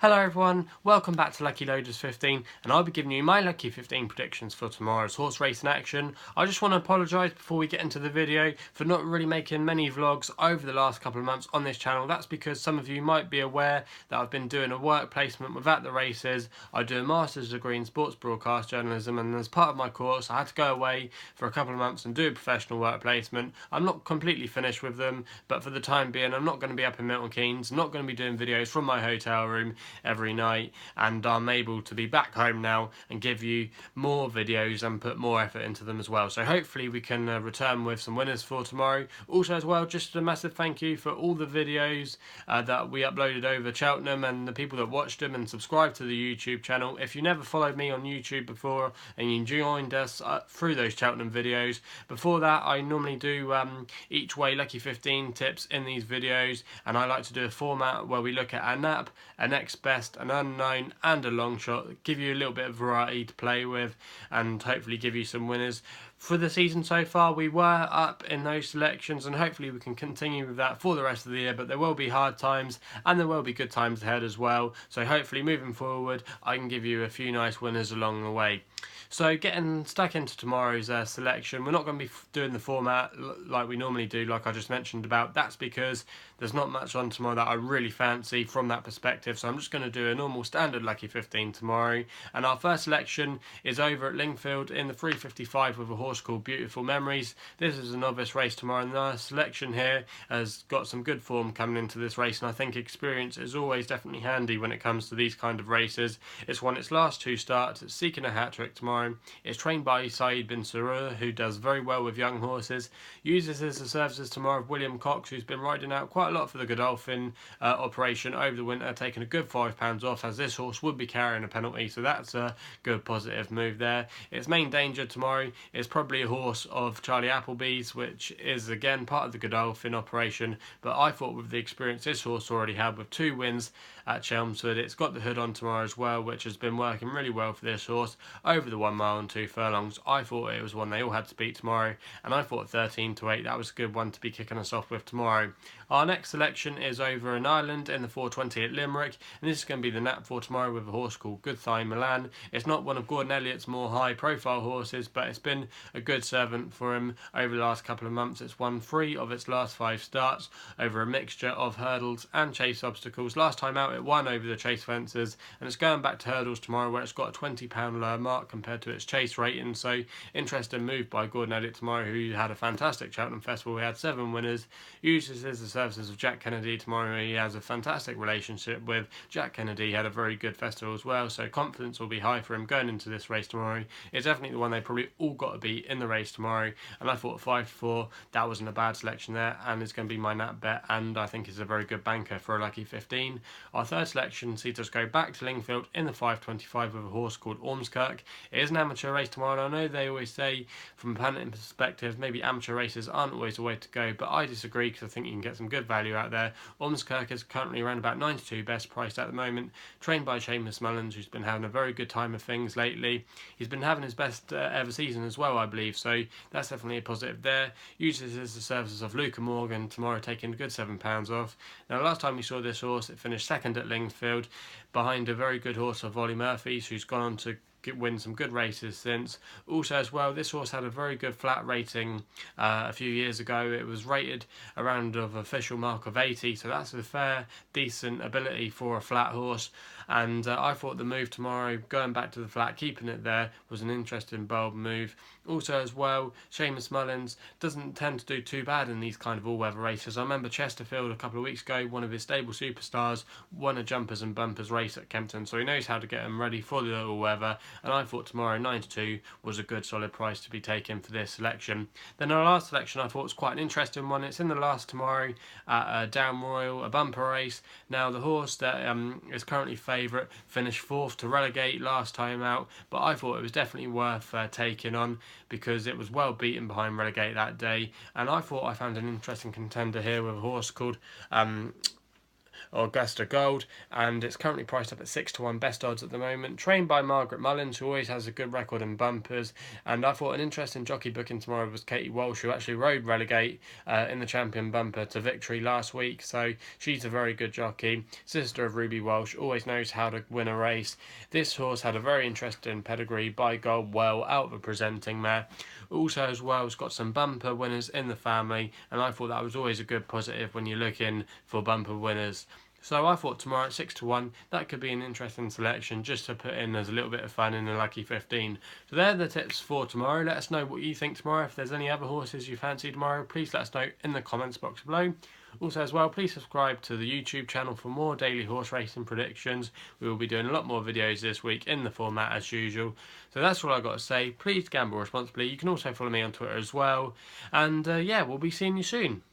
Hello everyone, welcome back to Lucky15 and I'll be giving you my Lucky 15 predictions for tomorrow's horse racing action. I just want to apologise before we get into the video for not really making many vlogs over the last couple of months on this channel. That's because some of you might be aware that I've been doing a work placement without the races. I do a master's degree in sports broadcast journalism, and as part of my course I had to go away for a couple of months and do a professional work placement. I'm not completely finished with them, but for the time being I'm not going to be up in Milton Keynes, not going to be doing videos from my hotel room every night, and I'm able to be back home now and give you more videos and put more effort into them as well. So hopefully we can return with some winners for tomorrow. Also as well, just a massive thank you for all the videos that we uploaded over Cheltenham and the people that watched them and subscribed to the YouTube channel. If you never followed me on YouTube before and you joined us through those Cheltenham videos, before that I normally do each way Lucky 15 tips in these videos, and I like to do a format where we look at a nap, a next best, an unknown and a long shot, give you a little bit of variety to play with and hopefully give you some winners. For the season so far we were up in those selections and hopefully we can continue with that for the rest of the year, but there will be hard times and there will be good times ahead as well, so hopefully moving forward I can give you a few nice winners along the way. So getting stuck into tomorrow's selection, we're not going to be doing the format like we normally do, like I just mentioned about. That's because there's not much on tomorrow that I really fancy from that perspective, so I'm just going to do a normal standard Lucky 15 tomorrow. And our first selection is over at Lingfield in the 355 with a horse called Beautiful Memories. This is a novice race tomorrow, and our selection here has got some good form coming into this race, and I think experience is always definitely handy when it comes to these kind of races. It's won its last two starts, it's seeking a hat-trick tomorrow. It's trained by Saeed bin Sarur, who does very well with young horses. Uses the services tomorrow of William Cox, who's been riding out quite a lot for the Godolphin operation over the winter, taking a good £5 off, as this horse would be carrying a penalty, so that's a good positive move there. Its main danger tomorrow is probably a horse of Charlie Appleby's, which is again part of the Godolphin operation, but I thought with the experience this horse already had with 2 wins at Chelmsford, it's got the hood on tomorrow as well, which has been working really well for this horse over the 1 mile and 2 furlongs. I thought it was one they all had to beat tomorrow, and I thought 13 to 8 that was a good one to be kicking us off with tomorrow. Our next selection is over in Ireland in the 420 at Limerick, and this is going to be the nap for tomorrow with a horse called Goodthynemilan. It's not one of Gordon Elliott's more high profile horses, but it's been a good servant for him over the last couple of months. It's won 3 of its last 5 starts over a mixture of hurdles and chase obstacles. Last time out it won over the chase fences, and it's going back to hurdles tomorrow where it's got a £20 lower mark compared to its chase rating. So interesting move by Gordon Elliott tomorrow, who had a fantastic Cheltenham Festival. He had 7 winners. Uses the services of Jack Kennedy tomorrow. He has a fantastic relationship with Jack Kennedy. He had a very good festival as well, so confidence will be high for him going into this race tomorrow. It's definitely the one they probably all got to beat in the race tomorrow, and I thought 5-4 that wasn't a bad selection there, and it's going to be my nap bet, and I think it's a very good banker for a Lucky 15. Our third selection sees us go back to Lingfield in the 525 with a horse called Ormskirk. It is an amateur race tomorrow, and I know they always say from a punting perspective maybe amateur races aren't always the way to go, but I disagree because I think you can get some good value out there. Ormskirk is currently around about 92 best priced at the moment, trained by Seamus Mullins, who's been having a very good time of things lately. He's been having his best ever season as well, I believe, so that's definitely a positive there. Uses the services of Luca Morgan tomorrow, taking a good £7 off. Now last time we saw this horse it finished second at Lingfield behind a very good horse of Ollie Murphy's, who's gone on to win some good races since. Also as well, this horse had a very good flat rating a few years ago. It was rated around of official mark of 80, so that's a fair decent ability for a flat horse, and I thought the move tomorrow going back to the flat, keeping it there, was an interesting bold move. Also as well, Seamus Mullins doesn't tend to do too bad in these kind of all-weather races. I remember Chesterfield a couple of weeks ago, one of his stable superstars won a jumpers and bumpers race at Kempton, so he knows how to get them ready for the all-weather, and I thought tomorrow 9-2 was a good solid price to be taken for this selection. Then our last selection I thought was quite an interesting one. It's in the last tomorrow at Down Royal, a bumper race. Now the horse that is currently favourite finished 4th to relegate last time out, but I thought it was definitely worth taking on because it was well beaten behind relegate that day, and I thought I found an interesting contender here with a horse called Agusta Gold, and it's currently priced up at 6-1 best odds at the moment. Trained by Margaret Mullins, who always has a good record in bumpers, and I thought an interesting jockey booking tomorrow was Katie Walsh, who actually rode Relegate in the Champion Bumper to victory last week, so she's a very good jockey. Sister of Ruby Walsh, always knows how to win a race. This horse had a very interesting pedigree by Goldwell out of a presenting mare. Also as well, it's got some bumper winners in the family, and I thought that was always a good positive when you're looking for bumper winners. So I thought tomorrow at 6-1, that could be an interesting selection just to put in as a little bit of fun in the Lucky 15. So they're the tips for tomorrow. Let us know what you think tomorrow. If there's any other horses you fancy tomorrow, please let us know in the comments box below. Also as well, please subscribe to the YouTube channel for more daily horse racing predictions. We will be doing a lot more videos this week in the format as usual. So that's all I've got to say. Please gamble responsibly. You can also follow me on Twitter as well. And yeah, we'll be seeing you soon.